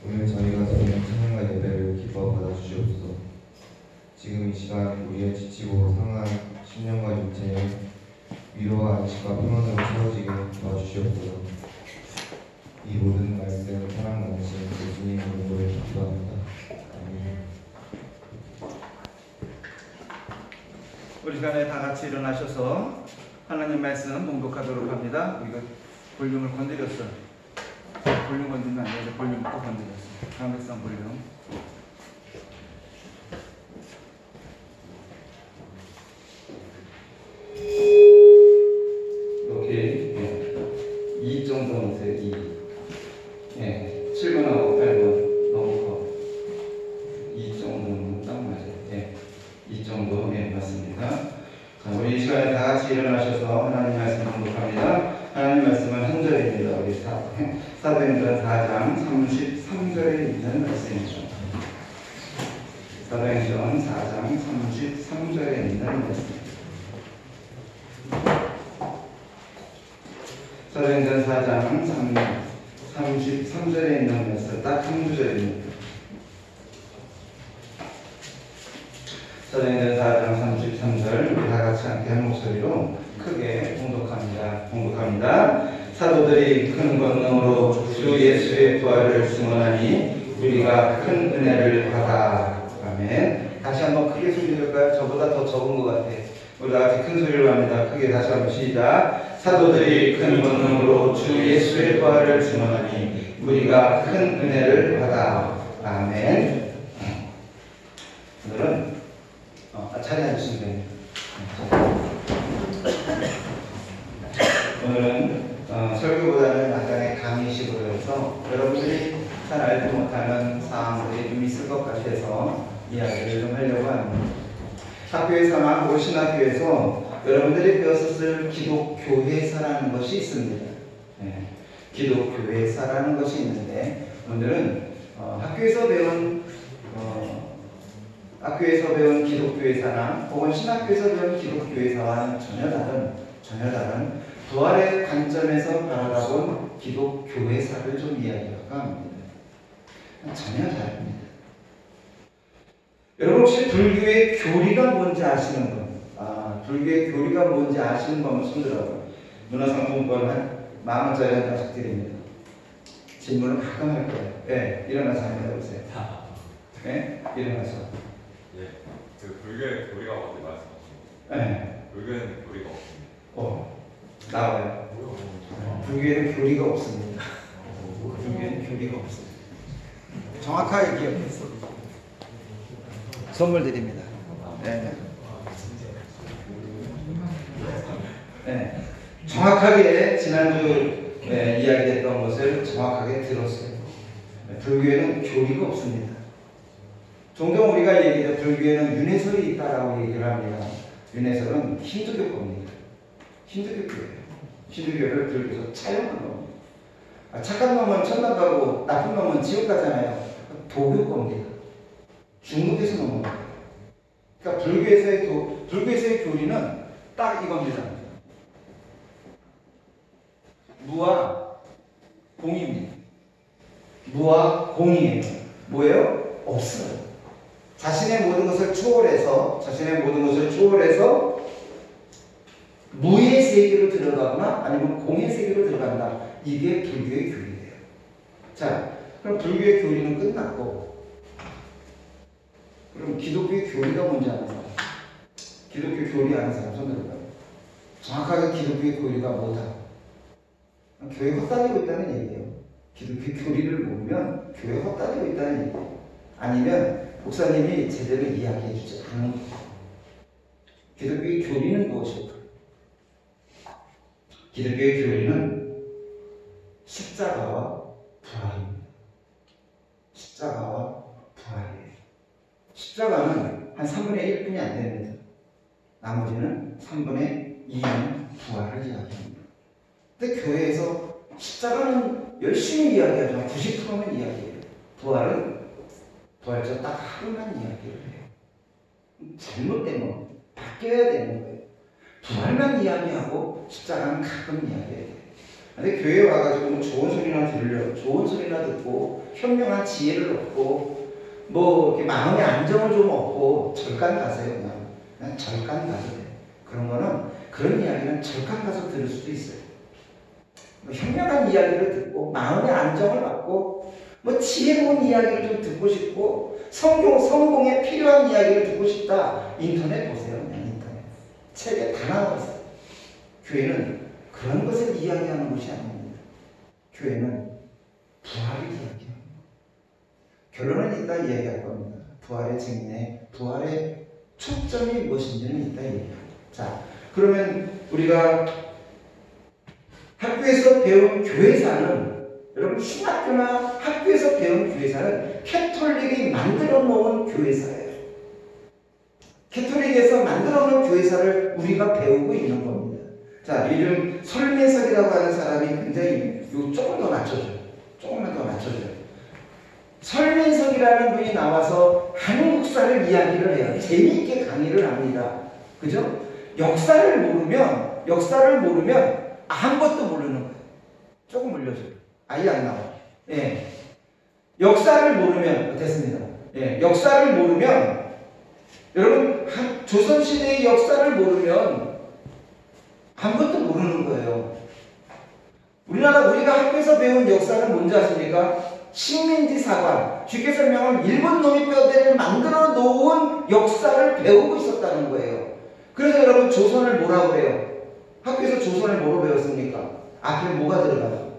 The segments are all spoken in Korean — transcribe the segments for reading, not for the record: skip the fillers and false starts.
오늘 저희가 드리는 찬양과 예배를 기뻐 받아주시옵소서. 지금 이 시간 우리의 지치고 상한 심령과 육체에 위로와 안식과 평안으로 채워지게 도와주시옵소서. 이 모든 말씀 사랑 많으신 예수님 이름으로 기도합니다. 아멘. 우리 시간에 다 같이 일어나셔서 하나님 말씀 봉독하도록 합니다. 우리가 볼륨을 건드렸어. 볼륨 건드리면 안 되는데 볼륨 또 건드렸어. 강백상 볼륨. 오케이. 네. 2 정도 넣으세요. 2. 네. 7번하고 8번 너무 커. 2 정도는 딱 맞아요. 네. 2 정도. 네, 맞습니다. 자, 우리 이 시간에 다 같이 일어나셔서 하나님 말씀 봉독합니다. 하나님 말씀은 한 절입니다. 우리 사도행전 4장 33절에 있는 말씀이죠. 사도행전 4장 33절에 있는 말씀. 사도행전 4장 33절에 있는 말씀, 딱 한 구절입니다. 사도행전 4장 33절, 우리 다 같이 함께 한 목소리로 크게 봉독합니다. 사도들이 큰 권능으로 주 예수의 부활을 증언하니 우리가 큰 은혜를 받아. 아멘. 다시 한번 크게 소리 들을까요? 저보다 더 적은 것 같아. 우리 다 같이 큰 소리로 합니다. 크게 다시 한번 시작. 사도들이 큰 권능으로 주 예수의 부활을 증언하니 우리가 큰 은혜를 받아. 아멘. 오늘은 자리에 앉으시면 됩니다. 오늘은 설교보다는 약간의 강의식으로 해서 여러분들이 잘 알지 못하는 사항들이 좀 있을 것 같아서 이야기를 좀 하려고 합니다. 학교에서나 혹은 신학교에서 여러분들이 배웠을 기독교회사라는 것이 있습니다. 네, 기독교회사라는 것이 있는데 오늘은 학교에서 배운 기독교회사나 혹은 신학교에서 배운 기독교회사와는 전혀 다른 부활의 관점에서 바라본 기독교회사를 좀 이야기할까 합니다. 전혀 다릅니다. 여러분 혹시 불교의 교리가 뭔지 아시는 분? 불교의 교리가 뭔지 아시는 분은 손들어요. 문화상품권 한 10,000원짜리 한 장씩 드립니다. 질문을 가끔 할 거예요. 네, 일어나서 한번 해보세요. 네, 일어나서. 예, 그 불교의 교리가 뭔지 말씀하시죠. 네. 불교에는 교리가 없습니다. 나와요. 불교에는 교리가 없습니다. 불교에는 교리가 없습니다. 정확하게 기억했어. 선물 드립니다. 네. 네. 정확하게 지난주 이야기했던 것을 정확하게 들었어요. 불교에는 교리가 없습니다. 종종 우리가 얘기해 불교에는 윤회설이 있다라고 얘기를 합니다. 윤회설은 힌두교 겁니다. 힌두교예요. 힌두교를 불교에서 차용한 겁니다. 착한 놈은 천당 가고 나쁜 놈은 지옥 가잖아요. 도교 겁니다. 중국에서 넘어온 거예요. 그러니까 불교에서의 교리는 딱 이겁니다. 무와 공입니다. 무와 공이에요. 뭐예요? 없어요. 자신의 모든 것을 초월해서 무의 세계로 들어가거나 아니면 공의 세계로 들어간다. 이게 불교의 교리예요. 자, 그럼 불교의 교리는 끝났고, 그럼 기독교의 교리가 뭔지 아는 사람? 기독교 교리 아는 사람 손 들어봐요. 정확하게 기독교의 교리가 뭐다? 교회 헛다니고 있다는 얘기예요. 기독교 교리를 모르면 교회 헛다니고 있다는 얘기예요. 아니면 목사님이 제대로 이야기해 주지 않은 거예요. 기독교의 교리는 무엇일까? 기독교의 교리는 십자가와 부활입니다. 십자가와 부활이에요. 십자가는 한 3분의 1뿐이 안 됩니다. 나머지는 3분의 2는 부활을 이야기합니다. 근데 교회에서 십자가는 열심히 이야기하지만 90%는 이야기해요. 부활절 딱 하루만 이야기를 해요. 잘못된 거 바뀌어야 되는 거예요. 부활만 이야기하고 십자가는 가끔 이야기해야 돼요. 근데 교회에 와가지고 뭐 좋은 소리나 듣고 현명한 지혜를 얻고 뭐 이렇게 마음의 안정을 좀 얻고 절간 가세요. 그냥 절간 가서 돼요. 그런 이야기는 절간 가서 들을 수도 있어요. 뭐 현명한 이야기를 듣고 마음의 안정을 받고 뭐 지혜로운 이야기를 좀 듣고 싶고 성공에 필요한 이야기를 듣고 싶다. 인터넷 보세요. 그냥 인터넷. 책에 다 나와 있어요. 교회는 그런 것을 이야기하는 것이 아닙니다. 교회는 부활을 이야기합니다. 결론은 이따 이야기할 겁니다. 부활의 재미네, 부활의 초점이 무엇인지는 이따 얘기합니다. 자, 그러면 우리가 학교에서 배운 교회사는, 여러분 신학교나 학교에서 배운 교회사는 캐톨릭이 만들어 놓은 교회사예요. 캐톨릭에서 만들어 놓은 교회사를 우리가 배우고 있는 겁니다. 자, 요즘 설매석이라고 하는 사람이 굉장히 조금 더 낮춰줘요. 조금만 더 낮춰줘요. 설매석이라는 분이 나와서 한국사를 이야기를 해요. 재미있게 강의를 합니다. 그죠? 역사를 모르면 아무것도 모르는 거예요. 조금 올려줘요. 아예 안 나와요. 예. 역사를 모르면, 됐습니다. 예. 역사를 모르면, 여러분, 조선시대의 역사를 모르면 아무것도 모르는 거예요. 우리가 학교에서 배운 역사는 뭔지 아십니까? 식민지 사관, 쉽게 설명하면 일본 놈이 뼈대를 만들어 놓은 역사를 배우고 있었다는 거예요. 그래서 여러분 조선을 뭐라고 해요? 학교에서 조선을 뭐로 배웠습니까? 앞에 뭐가 들어가요?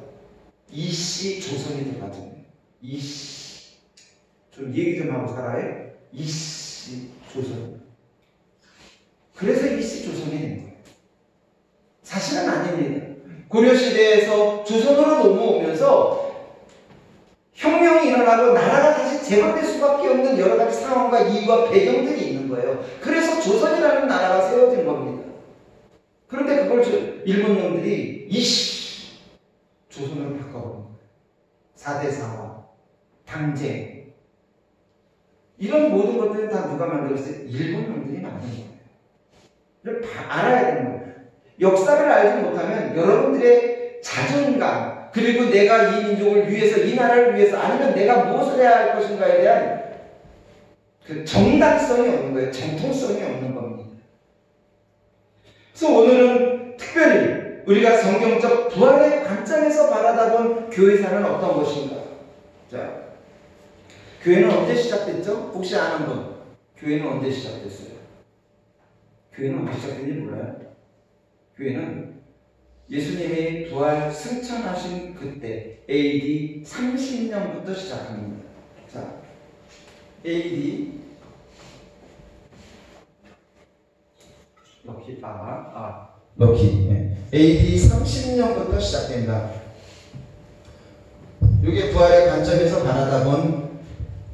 이씨 조선이 들어가잖아요. 이씨. 좀 얘기 좀 하고 살아요? 이씨 조선. 그래서 이씨 조선이 된 거예요. 사실은 아닙니다. 고려시대에서 조선으로 넘어오면서 혁명이 일어나고 나라가 다시 재건될 수밖에 없는 여러 가지 상황과 이유와 배경들이 있는 거예요. 그래서 조선이라는 나라가 세워진 겁니다. 그런데 그걸 일본 놈들이 이씨 조선으로 바꿔버린 거예요. 4대 사화, 당쟁, 이런 모든 것들은 다 누가 만들었어요? 일본 놈들이 만든 거예요. 이걸 알아야 되는 거예요. 역사를 알지 못하면 여러분들의 자존감, 그리고 내가 이 민족을 위해서, 이 나라를 위해서, 아니면 내가 무엇을 해야 할 것인가에 대한 그 정당성이 없는 거예요. 정통성이 없는 겁니다. 그래서 오늘은 특별히 우리가 성경적 부활의 관점에서 바라다본 교회사는 어떤 것인가? 자, 교회는 언제 시작됐죠? 혹시 아는 분? 교회는 언제 시작됐어요? 교회는 언제 시작된지 몰라요? 교회는 예수님이 부활 승천하신 그때 AD 30년부터 시작합니다. 자, AD AD 30년부터 시작된다. 이게 부활의 관점에서 바라다본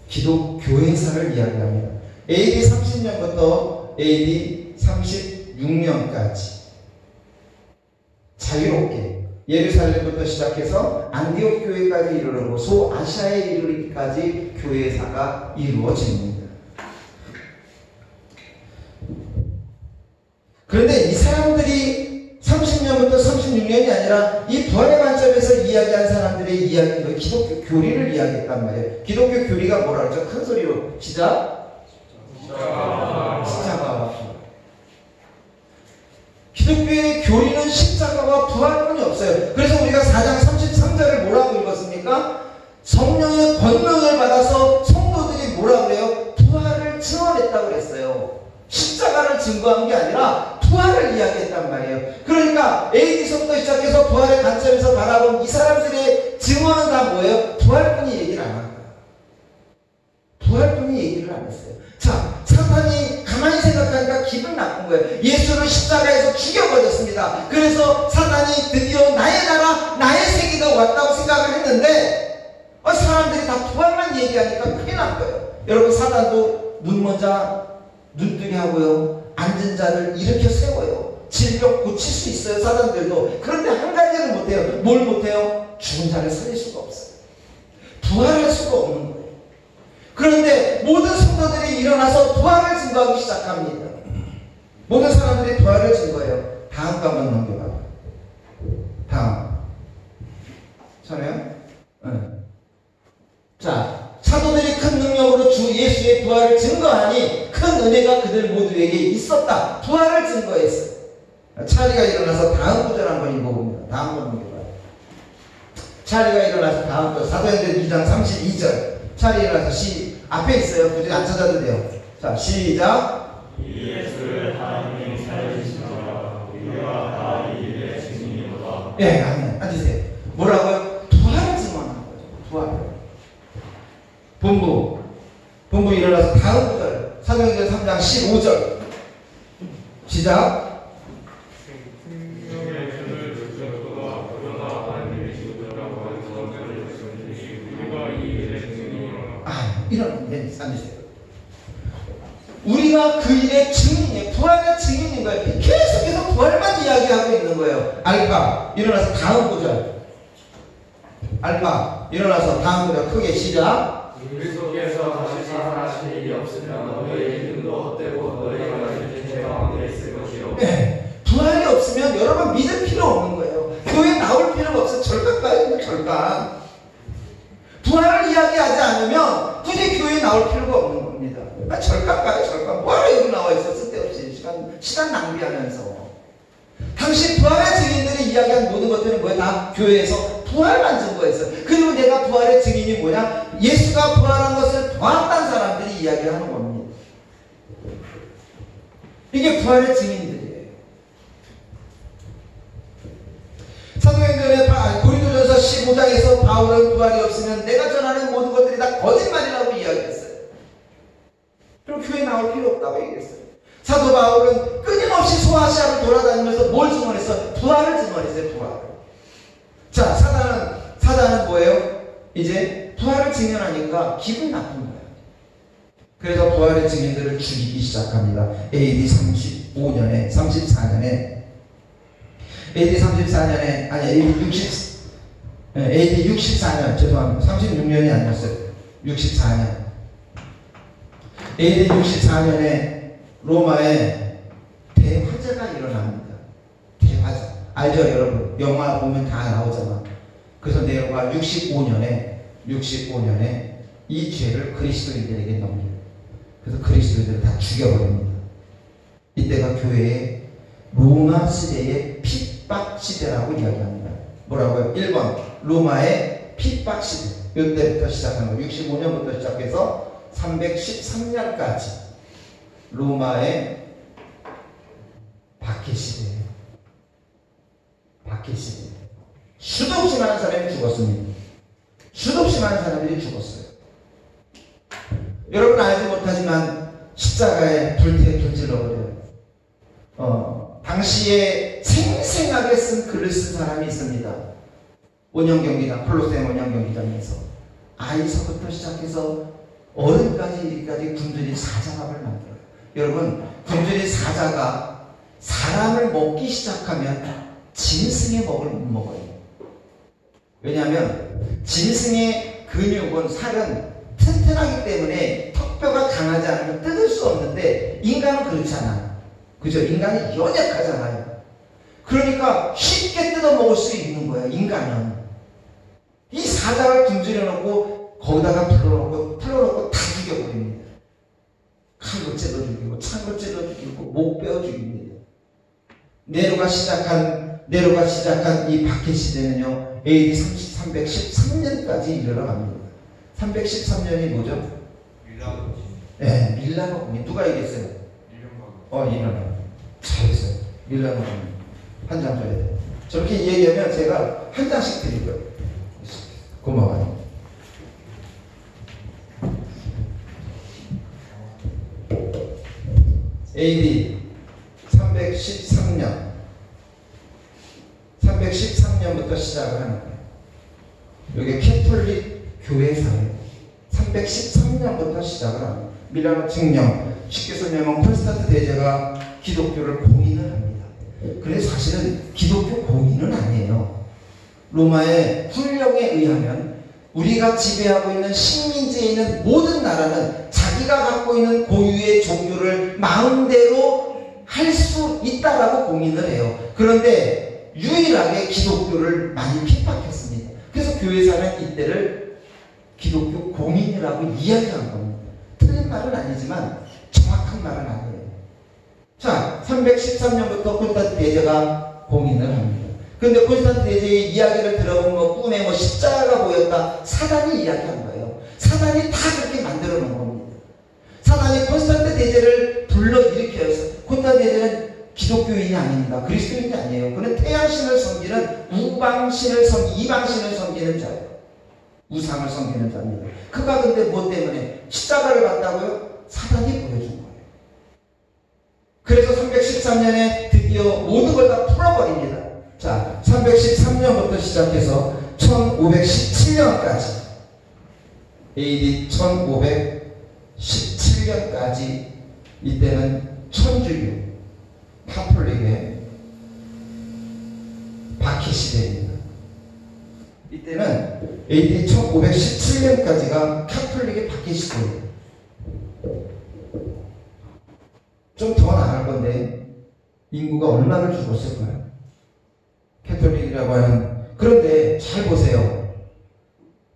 기독교회사를 이야기합니다. AD 30년부터 AD 36년까지 자유롭게 예루살렘부터 시작해서 안디옥 교회까지 이르르고 소아시아에 이르기까지 교회사가 이루어집니다. 그런데 이 사람들이 30년부터 36년이 아니라 이 부활의 관점에서 이야기한 사람들의 이야기는 기독교 교리를 이야기했단 말이에요. 기독교 교리가 뭐라 그러죠? 큰 소리로 십자가와 기독교의 교리는 십자가와 부활뿐이 없어요. 그래서 우리가 4장 33절을 뭐라고 읽었습니까? 성령의 권능을 받아서 성도들이 뭐라고 그래요? 부활을 증언했다고 그랬어요. 십자가를 증거한 게 아니라 부활을 이야기했단 말이에요. 그러니까 AD서부터 시작해서 부활의 관점에서 바라본 이 사람들의 증언은 다 뭐예요? 부활뿐이 얘기를 안 한 거예요. 부활뿐이 얘기를 안 했어요. 자, 사탄이 가만히 생각하니까 기분 나쁜 거예요. 예수를 십자가에서 죽여버렸습니다. 그래서 사탄이 드디어 나의 나라, 나의 세계가 왔다고 생각을 했는데 사람들이 다 부활만 얘기하니까 큰일 난 거예요. 여러분, 사탄도 눈먼자 눈뜨게 하고요, 앉은 자를 일으켜 세워요. 질병 고칠 수 있어요, 사단들도. 그런데 한 가지는 못해요. 뭘 못해요? 죽은 자를 살릴 수가 없어요. 부활할 수가 없는 거예요. 그런데 모든 성도들이 일어나서 부활을 증거하기 시작합니다. 모든 사람들이 부활을 증거해요. 다음 가만 넘겨봐요. 다음. 선해요? 응. 자, 사도들이 큰 능력으로 주 예수의 부활을 증거하니 큰 은혜가 그들 모두에게 있었다. 부활을 증거했어요. 찰리가 일어나서 다음 구절 한번 읽어봅니다. 다음 번 읽어봐요. 찰리가 일어나서 다음 절 사도행전 2장 32절. 찰리 일어나서 앞에 있어요. 굳이 안 찾아도 돼요. 자, 시작. 예수를 하나님 살리시노라. 우리가 다 이 일의 증인이로다. 예, 아멘. 앉으세요. 뭐라고요? 부활을 증언하는 거죠. 부활을. 본부 일어나서 다음 구절. 사도행전 3장 15절. 시작. 이런 예, 앉으세요. 우리가 그 일의 증인이에요. 부활의 증인인 거예요. 계속해서 부활만 이야기하고 있는 거예요. 알파 일어나서 다음 구절. 알파 일어나서 다음 구절 크게 시작. 그리스도께서 다시 살아나신 일이 없으면 너희의 믿음도 헛되고 너희가 가진 죄가 가운데 있을 것이요. 네. 부활이 없으면 여러분 믿을 필요 없는 거예요. 교회 나올 필요가 없어. 절간 가야 돼요. 절간. 부활을 이야기하지 않으면 굳이 교회에 나올 필요가 없는 겁니다. 절간 가요. 절간. 뭐하러 여기 나와 있어. 쓸데없이 시간 낭비하면서. 당시 부활의 증인들이 이야기한 모든 것들은 뭐예요? 다 교회에서 부활만 증거했어요. 그리고 내가 부활의 증인이 뭐냐? 예수가 부활한 것을 보았다는 사람들이 이야기하는 겁니다. 이게 부활의 증인들이에요. 사도행전의 고린도전서 15장에서 바울은 부활이 없으면 내가 전하는 모든 것들이 다 거짓말이라고 이야기했어요. 그럼 교회 나올 필요 없다고 얘기했어요. 사도 바울은 끊임없이 소아시아를 돌아다니면서 뭘 증언했어? 부활을 증언했어요. 부활을. 자, 사단은 뭐예요? 이제 부활을 증언하니까 기분 나쁜 거예요. 그래서 부활의 증인들을 죽이기 시작합니다. AD 34년에 AD 64년 죄송합니다. 36년이 아니었어요. 64년. AD 64년에 로마에 대화재가 일어납니다. 대화재. 알죠, 여러분? 영화 보면 다 나오잖아. 그래서 네로가 65년에 이 죄를 그리스도인들에게 넘겨요. 그래서 그리스도인들을 다 죽여버립니다. 이때가 교회의 로마 시대의 핍박 시대라고 이야기합니다. 뭐라고요? 1번 로마의 핍박 시대. 이때부터 시작하는 거예요. 65년부터 시작해서 313년까지 로마의 박해 시대예요. 박해 시대. 수도 없이 많은 사람이 죽었습니다. 수도 없이 많은 사람들이 죽었어요. 여러분 알지 못하지만 십자가에 불질러버려요. 당시에 생생하게 쓴 글을 쓴 사람이 있습니다. 원형경기장, 콜로세움 원형경기장에서 아이서부터 시작해서 어른까지 군주리 사자갑을 만들어요. 여러분, 군주리 사자가 사람을 먹기 시작하면 짐승의 먹을 못 먹어요. 왜냐하면 짐승의 근육은 살은 튼튼하기 때문에 턱뼈가 강하지 않으면 뜯을 수 없는데 인간은 그렇지 않아요. 그죠? 인간이 연약하잖아요. 그러니까 쉽게 뜯어 먹을 수 있는 거예요. 인간은. 이 사자를 굶주려 놓고 거기다가 풀어놓고 다 죽여버립니다. 칼로 찔러 죽이고 창으로 찔러 죽이고 목 빼어 죽입니다. 네로가 시작한 이 박해 시대는요 AD 313년까지 이르러갑니다. 313년이 뭐죠? 밀라노 진. 네, 밀라노 공인. 누가 얘기했어요? 밀라노. 잘했어요. 밀라노 공인. 한 장 줘야 돼요. 저렇게 얘기하면 제가 한 장씩 드릴 거예요. 고마워요. AD 313년부터 시작을 하는 거예요. 여기 캐톨릭 교회사예요. 313년부터 시작을 합니다. 밀라노 칙령, 쉽게 설명하면 콘스탄트 대제가 기독교를 공인을 합니다. 그런데 사실은 기독교 공인은 아니에요. 로마의 훈령에 의하면 우리가 지배하고 있는 식민지에 있는 모든 나라는 자기가 갖고 있는 고유의 종교를 마음대로 할 수 있다라고 공인을 해요. 그런데 유일하게 기독교를 많이 핍박했습니다. 그래서 교회사는 이때를 기독교 공인이라고 이야기한 겁니다. 틀린 말은 아니지만 정확한 말은 아니에요. 자, 313년부터 콘스탄틴 대제가 공인을 합니다. 그런데 콘스탄틴 대제의 이야기를 들어보면 꿈에 뭐 십자가가 보였다. 사단이 이야기한 거예요. 사단이 다 그렇게 만들어 놓은 겁니다. 사단이 콘스탄틴 대제를 불러일으켜서, 콘스탄틴 대제는 기독교인이 아닙니다. 그리스도인이 아니에요. 그는 태양신을 섬기는 이방신을 섬기는 자예요. 우상을 섬기는 자입니다. 그가 근데 뭐 때문에 십자가를 봤다고요? 사단이 보여준 거예요. 그래서 313년에 드디어 모든 걸 다 풀어버립니다. 자, 313년부터 시작해서 1517년까지, AD 1517년까지 이때는 천주교 카톨릭의 박해 시대입니다. 이때는 AD 1517년까지가 카톨릭의 박해 시대예요. 좀 더 나갈 건데 인구가 얼마를 죽었을까요? 캐톨릭이라고 하는. 그런데 잘 보세요.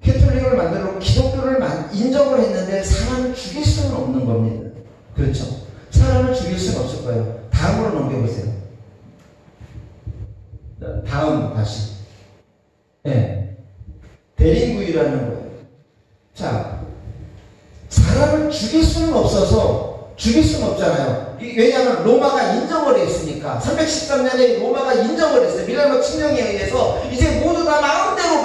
캐톨릭을 만들어 기독교를 인정을 했는데 사람을 죽일 수는 없는 겁니다. 그렇죠? 사람을 죽일 수는 없을 거예요. 다음으로 넘겨보세요. 다음 다시. 네. 대린구이라는 거예요. 자, 사람을 죽일 수는 없어서, 죽일 수는 없잖아요. 왜냐하면 로마가 인정을 했으니까. 313년에 로마가 인정을 했어요. 밀라노 칙령에 의해서 이제 모두 다 마음대로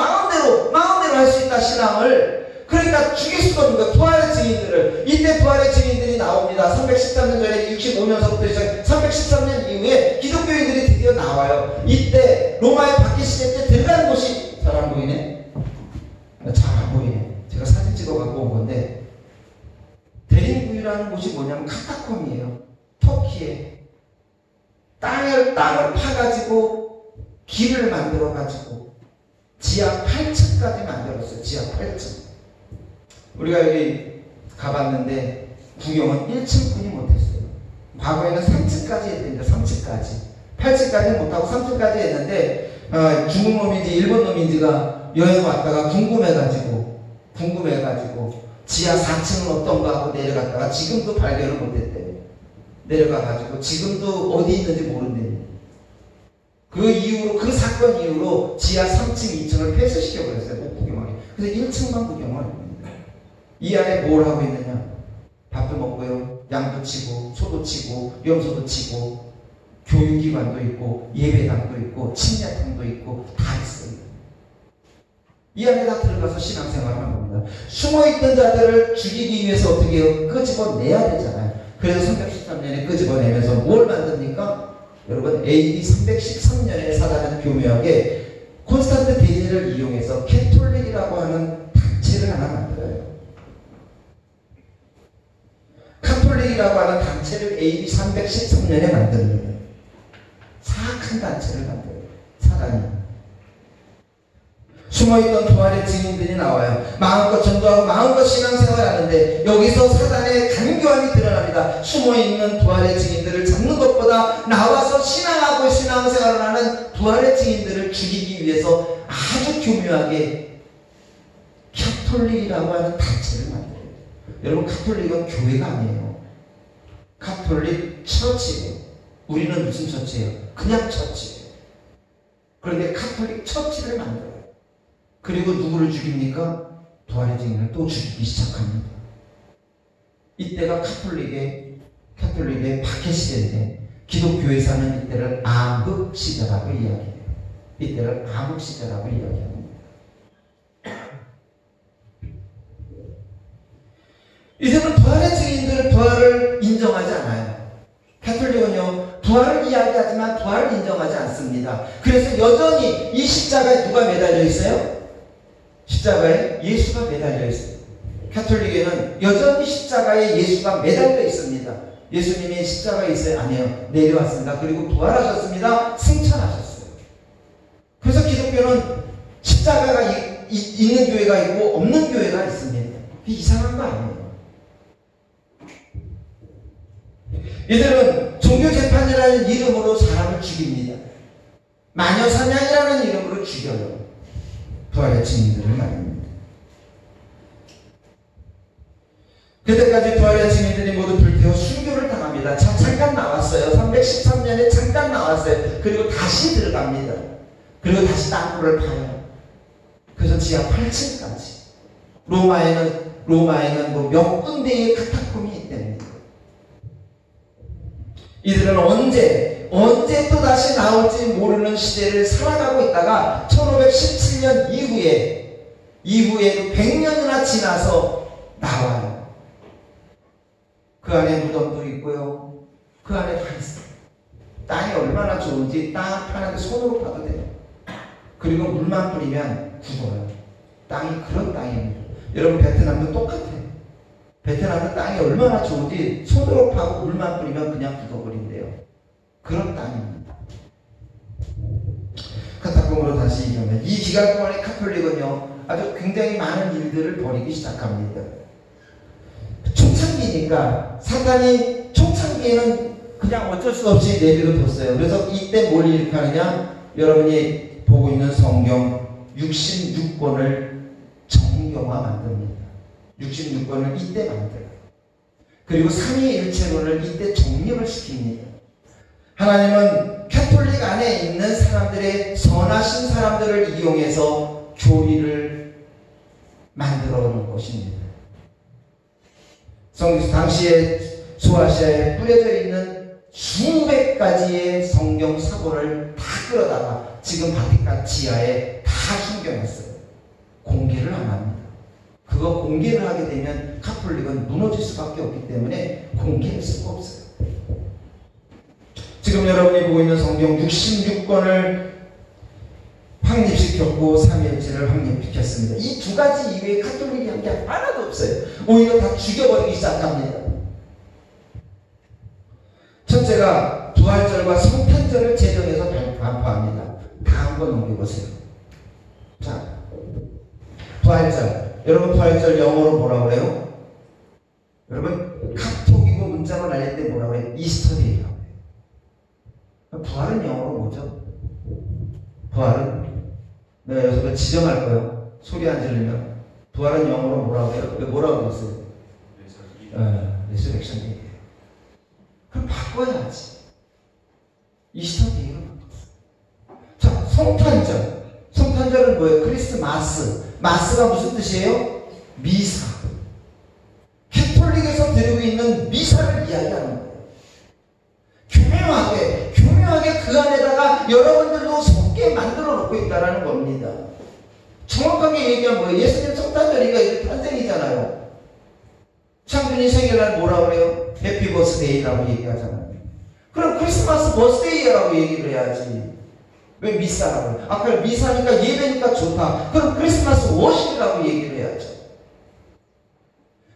할 수 있다, 신앙을. 그러니까 죽일 수가 없는 거예요. 부활의 증인들을. 이때 부활의 증인들이 나옵니다. 313년 전에 65년서부터 시작, 313년 이후에 기독교인들이 드디어 나와요. 이때 로마의 박해 시대 때 들어가는 곳이, 잘 안 보이네? 잘 안 보이네. 제가 사진 찍어 갖고 온 건데, 데린구이라는 곳이 뭐냐면 카타콤이에요. 터키에 땅을 파가지고 길을 만들어가지고 지하 8층까지 만들었어요. 지하 8층. 우리가 여기 가봤는데 구경은 1층뿐이 못했어요. 과거에는 3층까지 했는데 3층까지. 8층까지는 못하고 3층까지 했는데 중국 놈인지 일본 놈인지가 여행 왔다가 궁금해가지고 지하 4층은 어떤가 하고 내려갔다가 지금도 발견을 못했대요. 내려가가지고 지금도 어디 있는지 모른대요. 그 이후로, 그 사건 이후로 지하 3층, 2층을 폐쇄시켜버렸어요. 못 구경하게. 그래서 1층만 구경을 합니다. 이 안에 뭘 하고 있느냐? 밥도 먹고요, 양도 치고, 소도 치고, 염소도 치고, 교육기관도 있고, 예배당도 있고, 침례탕도 있고, 다 있어요. 이 안에 다 들어가서 신앙생활을 하는 겁니다. 숨어있던 자들을 죽이기 위해서 어떻게 해요? 끄집어내야 되잖아요. 그래서 313년에 끄집어내면서 뭘 만듭니까? 여러분, AD 313년에 사단은 교묘하게 콘스탄틴 대제를 이용해서 캐톨릭이라고 하는 단체를 하나 만들어요. 카톨릭이라고 하는 단체를 AD 313년에 만듭니다. 사악한 단체를 만들어요. 사단이. 숨어있던 부활의 증인들이 나와요. 마음껏 전도하고 마음껏 신앙생활을 하는데 여기서 사단의 간교함이 드러납니다. 숨어있는 부활의 증인들을 잡는 것보다 나와서 신앙하고 신앙생활을 하는 부활의 증인들을 죽이기 위해서 아주 교묘하게 카톨릭이라고 하는 단체를 만들어요. 여러분, 카톨릭은 교회가 아니에요. 카톨릭 처치예요. 우리는 무슨 처치예요? 그냥 처치예요. 그런데 카톨릭 처치를 만들어요. 그리고 누구를 죽입니까? 부활의 증인을 또 죽이기 시작합니다. 이때가 카톨릭의 박해 시대인데, 기독교에서는 이때를 암흑 시대라고 이야기해요. 이때를 암흑 시대라고 이야기합니다. 이제는 부활의 증인들은 부활을 인정하지 않아요. 카톨릭은요, 부활을 이야기하지만 부활을 인정하지 않습니다. 그래서 여전히 이 십자가에 누가 매달려 있어요? 십자가에 예수가 매달려 있어요. 카톨릭에는 여전히 십자가에 예수가 매달려 있습니다. 예수님이 십자가에 있어요? 아니에요. 내려왔습니다. 그리고 부활하셨습니다. 승천하셨어요. 그래서 기독교는 십자가가 있는 교회가 있고 없는 교회가 있습니다. 이상한 거 아니에요. 이들은 종교재판이라는 이름으로 사람을 죽입니다. 마녀사냥이라는 이름으로 죽여요. 부활의 증인들을 말입니다. 그때까지 부활의 증인들이 모두 불태워 순교를 당합니다. 잠깐 나왔어요. 313년에 잠깐 나왔어요. 그리고 다시 들어갑니다. 그리고 다시 땅굴을 파요. 그래서 지하 8층까지. 로마에는 뭐 몇 군데의 카타콤이 있답니다. 이들은 언제 또 다시 나올지 모르는 시대를 살아가고 있다가 1517년 이후에 100년이나 지나서 나와요. 그 안에 무덤도 있고요. 그 안에 다 있어요. 땅이 얼마나 좋은지 땅 파는데 손으로 파도 돼요. 그리고 물만 뿌리면 굳어요. 땅이 그런 땅입니다. 여러분 베트남도 똑같아요. 베트남은 땅이 얼마나 좋은지 손으로 파고 물만 뿌리면 그냥 굳어버린대요. 그런 땅입니다. 카타콤으로 다시 얘기하면 이 기간 동안에 카톨릭은요 아주 굉장히 많은 일들을 벌이기 시작합니다. 초창기니까 사탄이 초창기에는 그냥 어쩔 수 없이 내버려뒀어요. 그래서 이때 뭘 일으키느냐, 여러분이 보고 있는 성경 66권을 정경화 만듭니다. 66권을 이때 만들어요. 그리고 삼위일체론을 이때 정립을 시킵니다. 하나님은 캐톨릭 안에 있는 사람들의 선하신 사람들을 이용해서 교리를 만들어 놓은 것입니다. 당시에 소아시아에 뿌려져 있는 수백 가지의 성경 사본을 다 끌어다가 지금 바티칸 지하에 다 숨겨놨어요. 공개를 안 합니다. 그거 공개를 하게 되면 카톨릭은 무너질 수밖에 없기 때문에 공개할 수가 없어요. 지금 여러분이 보고 있는 성경 66권을 확립시켰고 삼위일체를 확립시켰습니다. 이 두 가지 이외에 카톨릭이 한 게 하나도 없어요. 오히려 다 죽여버리기 시작합니다. 첫째가 부활절과 성탄절을 제정해서 반포합니다. 다음 거 넘겨보세요. 자, 부활절. 여러분 부활절 영어로 뭐라 그래요? 여러분 카톡이고 문자로 날릴 때 뭐라 그래요? 이스터데이라고 해요. 부활은 영어로 뭐죠? 부활은 내가 여기서 지정할 거예요. 소리 안 지르면 부활은 영어로 뭐라고 해요? 뭐라고 했어요? 레서렉션 데이. 그럼 바꿔야지. 이스터 데이로 바꿨어. 자, 성탄절. 성탄절은 뭐예요? 크리스마스. 마스가 무슨 뜻이에요? 미사. 캐톨릭에서 드리고 있는 미사를 이야기하는 거예요. 교묘하게 그 안에다가 여러분들도 속게 만들어 놓고 있다는 겁니다. 정확하게 얘기하면 뭐예요? 예수님 성탄절이가 이렇게 탄생이잖아요. 창준이 생일날 뭐라 그래요? 해피 버스데이라고 얘기하잖아요. 그럼 크리스마스 버스데이라고 얘기를 해야지. 왜 미사라고 해요? 아까 미사니까 예배니까 좋다. 그럼 크리스마스 워십이라고 얘기를 해야죠.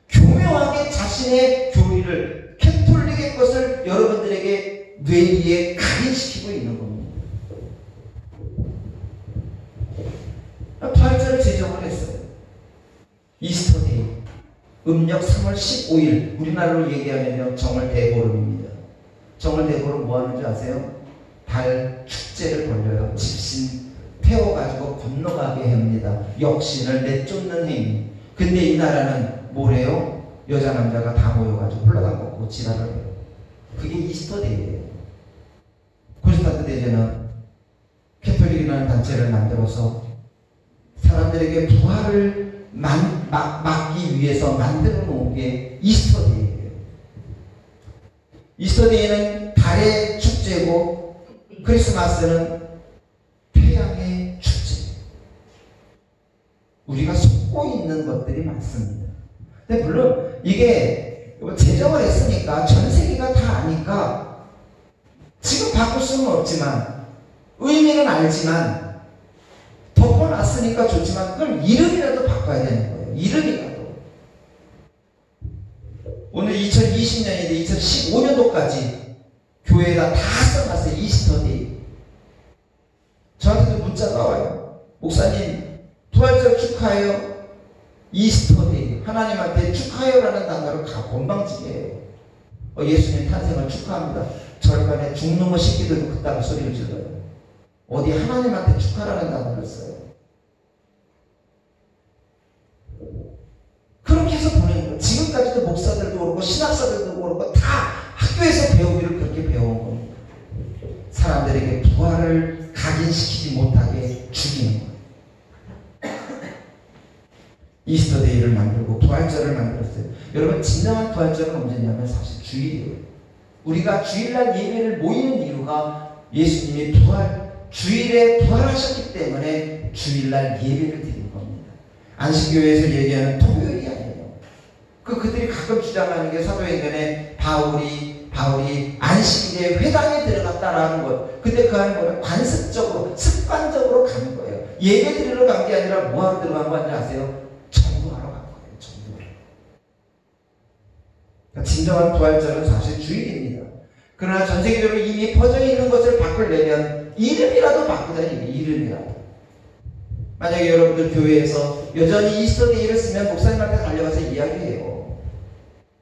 교묘하게 자신의 교리를, 캐톨릭의 것을 여러분들에게 뇌 위에 각인시키고 있는 겁니다. 부활절을 제정을 했어요. 이스터데이. 음력 3월 15일. 우리나라로 얘기하면 정월대보름입니다. 정월대보름 뭐 하는지 아세요? 달 축제를 벌려요. 집신 태워가지고 건너가게 합니다. 역신을 내쫓는 행위. 근데 이 나라는 뭐래요? 여자 남자가 다 모여가지고 홀라당 걷고 지랄을 해요. 그게 이스터데이예요. 프로테스탄트 대제는 캐톨릭이라는 단체를 만들어서 사람들에게 부활을 막기 위해서 만들어 놓은 게 이스터데이예요. 이스터데이는 달의 축제고 크리스마스는 태양의 축제. 우리가 속고 있는 것들이 많습니다. 근데 물론 이게 제정을 했으니까 전 세계가 다 아니까 지금 바꿀 수는 없지만 의미는 알지만 덮어놨으니까 좋지만 그럼 이름이라도 바꿔야 되는 거예요. 이름이라도. 오늘 2020년인데 2015년도까지 교회에다 다 써놨어요. 이스터데이. 저한테도 문자가 와요. 목사님 부활절 축하해요. 이스터데이. 하나님한테 축하해요라는 단어를 건방지게 해요. 예수님 탄생을 축하합니다. 절간에 죽는 거 새끼들도 그따구 소리를 질러요. 어디 하나님한테 축하라는 단어를 써요. 지금까지도 목사들도 그렇고 신학사들도 그렇고 다 학교에서 배우기를 그렇게 배워온 겁니다. 사람들에게 부활을 각인시키지 못하게 죽이는 거예요. 이스터데이를 만들고 부활절을 만들었어요. 여러분, 진정한 부활절은 언제냐면 사실 주일이에요. 우리가 주일날 예배를 모이는 이유가 예수님이 주일에 부활하셨기 때문에 주일날 예배를 드리는 겁니다. 안식교회에서 얘기하는 토요일이 아니에요. 그들이 가끔 주장하는 게 사도행전에 바울이 안식일에 회당에 들어갔다라는 것. 근데 그 안에 보면 관습적으로, 습관적으로 가는 거예요. 예배 드리러 간 게 아니라 뭐하러 들어간 건지 아세요? 전도하러 간 거예요. 전도. 그러니까 진정한 부활절은 사실 주일입니다. 그러나 전 세계적으로 이미 퍼져 있는 것을 바꾸려면 이름이라도 바꾸자, 이름이라도. 만약에 여러분들 교회에서 여전히 이스터데이를 쓰면 목사님한테 달려가서 이야기해요.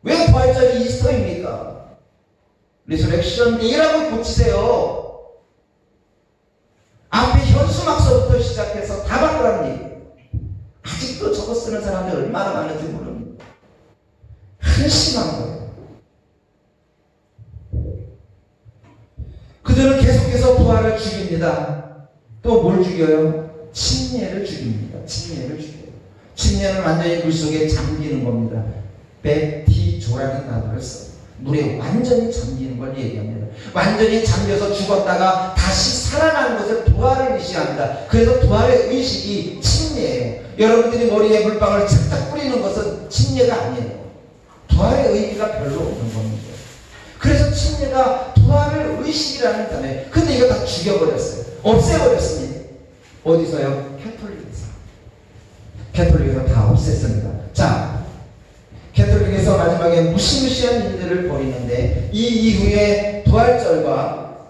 왜 부활절이 이스터입니까? 리서렉션 데이라고 고치세요. 앞에 현수막서부터 시작해서 다 바꾸라는 얘기예요. 아직도 저거 쓰는 사람들이 얼마나 많은지 모릅니다. 한심한 거예요. 그들은 계속해서 부활을 죽입니다. 또 뭘 죽여요? 침례를 죽입니다. 침례를 죽여요. 침례는 완전히 물속에 잠기는 겁니다. 베티조라는 단어를 써요. 물에 완전히 잠기는 걸 얘기합니다. 완전히 잠겨서 죽었다가 다시 살아나는 것을 부활을 의식합니다. 그래서 부활의 의식이 침례예요. 여러분들이 머리에 물방울을 착착 뿌리는 것은 침례가 아니에요. 부활의 의미가 별로 없는 겁니다. 그래서 침례가 부활의 의식이라는 단어예요. 근데 이거 다 죽여버렸어요. 없애버렸습니다. 어디서요? 캐톨릭에서 다 없앴습니다. 자, 캐톨릭에서 마지막에 무시무시한 일들을 벌이는데 이 이후에 부활절과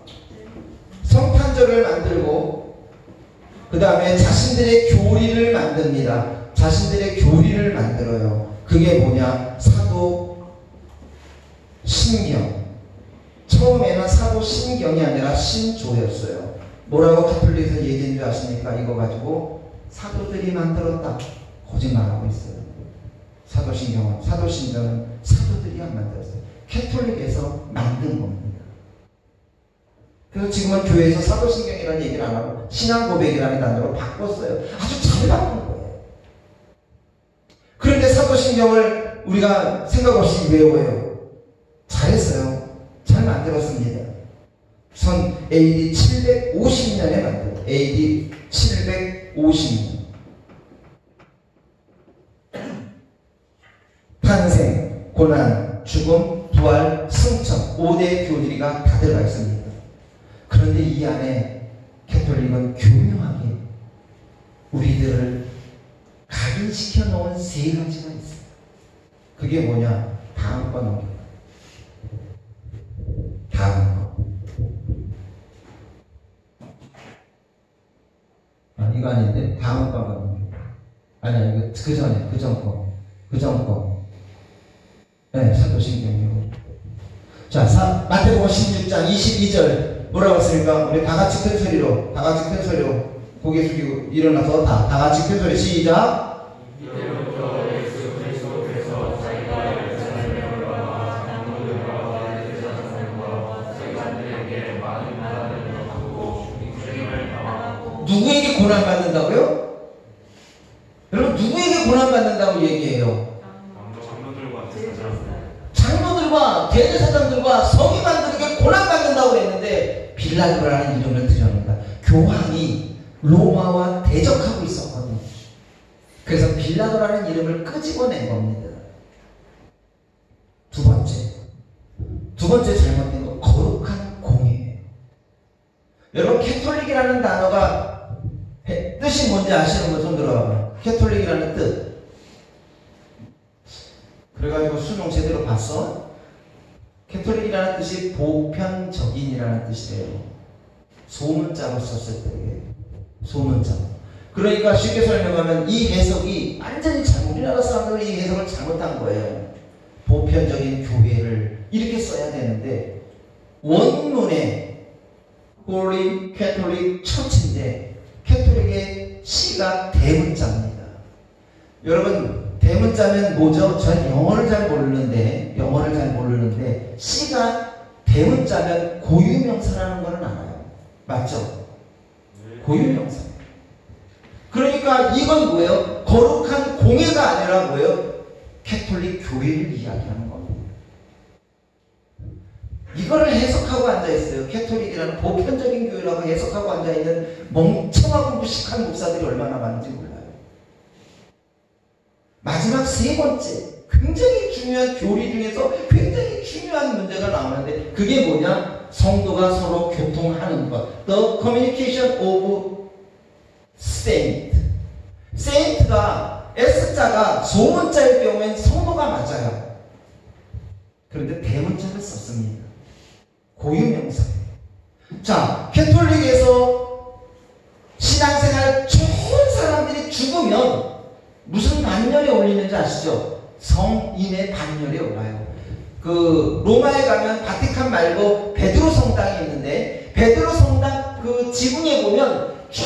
성탄절을 만들고 그 다음에 자신들의 교리를 만듭니다. 자신들의 교리를 만들어요. 그게 뭐냐? 사도 신경. 처음에는 사도 신경이 아니라 신조였어요. 뭐라고 카톨릭에서 얘기한 줄 아십니까? 이거 가지고 사도들이 만들었다. 거짓말하고 있어요. 사도신경은 사도들이 안 만들었어요. 캐톨릭에서 만든 겁니다. 그래서 지금은 교회에서 사도신경이라는 얘기를 안 하고 신앙고백이라는 단어로 바꿨어요. 아주 잘 바꾼 거예요. 그런데 사도신경을 우리가 생각 없이 외워요. 잘했어요. 잘 만들었습니다. 선 AD 750년에 만들었어요. AD 750년. 탄생, 고난, 죽음, 부활, 승천 5대의 교리가 다 들어가 있습니다. 그런데 이 안에 캐톨릭은 교묘하게 우리들을 각인시켜 놓은 세 가지가 있어요. 그게 뭐냐? 다음 거 넘겨요. 다음 거. 이거 아닌데? 다음 거가 넘겨요. 아니야, 이거 그 전에, 그 전 거. 네, 사도신경이고. 자, 마태복음 16장 22절 뭐라고 했습니까? 우리 다 같이 큰 소리로 고개 숙이고 일어나서 다 같이 큰 소리 시작. 이때부터 예수 그리스도께서 자기가 예루살렘과 장로들과 대제사장들과 세관들에게 많은 고난을 받고 죽임을 당하고. 누구에게 고난 받는다고요? 여러분, 누구에게 고난 받는다고 얘기해요? 장로들과 대제사장들과 서기관들에게 고난받는다고 했는데 빌라도라는 이름을 들여놓는다. 교황이 로마와 대적하고 있었거든요. 그래서 빌라도라는 이름을 끄집어낸 겁니다. 두 번째 잘못된 거 거룩한 공예예요. 여러분, 캐톨릭이라는 단어가 뜻이 뭔지 아시는 분 손 들어봐요. 캐톨릭이라는 뜻. 그래가지고 수능 제대로 봤어? 캐톨릭이라는 뜻이 보편적인이라는 뜻이래요. 소문자로 썼을 때. 소문자. 그러니까 쉽게 설명하면 이 해석이 완전히 우리나라 사람들이 이 해석을 잘못한 거예요. 보편적인 교회를 이렇게 써야 되는데 원문에 Holy Catholic Church인데 캐톨릭의 C가 대문자입니다. 여러분, 대문자 대문자면 뭐죠? 전 영어를 잘 모르는데 C가 대문자면 고유명사라는 거는 알아요. 맞죠? 고유명사. 그러니까 이건 뭐예요? 거룩한 공예가 아니라 뭐예요? 캐톨릭 교회를 이야기하는 겁니다. 이거를 해석하고 앉아있어요. 캐톨릭이라는 보편적인 교회라고 해석하고 앉아있는 멍청하고 무식한 목사들이 얼마나 많은지 몰라요. 마지막 세 번째, 굉장히 중요한 교리 중에서 굉장히 중요한 문제가 나오는데 그게 뭐냐? 성도가 서로 교통하는 것. The communication of saint. saint가 S자가 소문자일 경우엔 성도가 맞아요. 그런데 대문자를 썼습니다. 고유명사. 자, 캐톨릭에서 신앙생활 좋은 사람들이 죽으면 무슨 반열에 올리는지 아시죠? 성인의 반열에 올라요. 그 로마에 가면 바티칸 말고 베드로 성당이 있는데 베드로 성당 그 지붕에 보면 쫙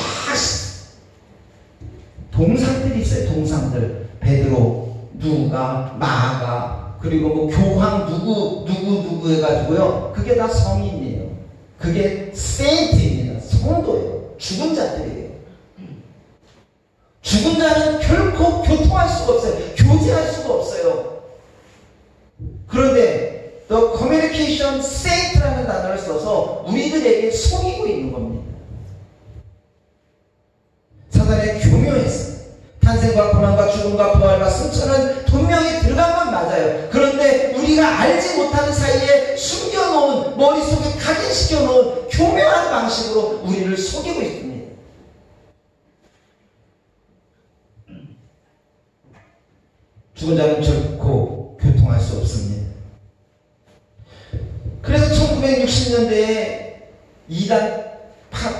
동상들이 있어요. 동상들. 베드로, 누가, 마가, 그리고 뭐 교황 누구 해가지고요. 그게 다 성인이에요. 그게 세인트입니다. 성도예요. 죽은 자들이에요. 죽은 자는 결코 교통할 수가 없어요. 교제할 수가 없어요. 그런데 The Communication Saint라는 단어를 써서 우리들에게 속이고 있는 겁니다. 사단의 교묘했어요. 탄생과 고난과 죽음과 부활과 승천은 분명히 들어간 건 맞아요. 그런데 우리가 알지 못하는 사이에 숨겨놓은 머릿속에 각인시켜놓은 교묘한 방식으로 우리를 속이고 있습니다. 죽은 자는 결코 교통할 수 없습니다. 그래서 1960년대에 이단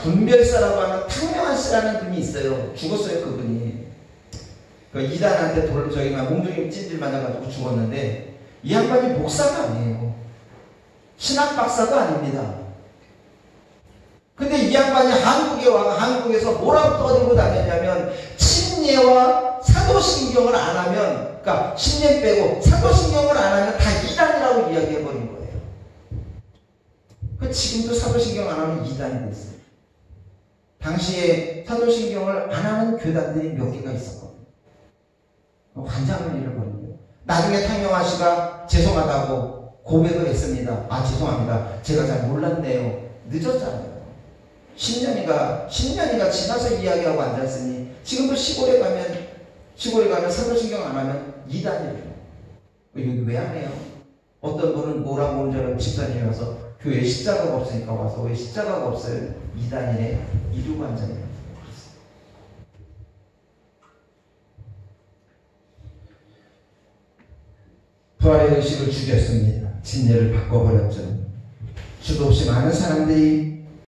분별사라고 하는 탕명한씨라는 분이 있어요. 죽었어요, 그분이. 그 이단한테 몽둥이 찜질 맞아가지고 죽었는데 이 양반이 목사가 아니에요. 신학 박사가 아닙니다. 근데 이 양반이 한국에 와 한국에서 뭐라고 떠들고 다녔냐면 신예와 사도신경을 안 하면, 그러니까 신예 빼고 사도신경을 안 하면 다 이단이라고 이야기해버린 거예요. 지금도 사도신경 안 하면 이단이 됐어요. 당시에 사도신경을 안 하는 교단들이 몇 개가 있었거든요. 환장을 잃어버린 거예요. 나중에 탕명환 씨가 죄송하다고 고백을 했습니다. 아, 죄송합니다. 제가 잘 몰랐네요. 늦었잖아요. 10년이가 지나서 이야기하고 앉았으니 지금도 시골에 가면 사도신경 안 하면 이단이래요. 여기 왜 안 해요? 어떤 분은 뭐라고 온 줄 알고 집사님이 와서 교회에 십자가가 없으니까 와서 왜 십자가가 없어요? 이단이네. 이루고 앉아요. 부활의 의식을 죽였습니다. 진리를 바꿔버렸죠. 수도 없이 많은 사람들이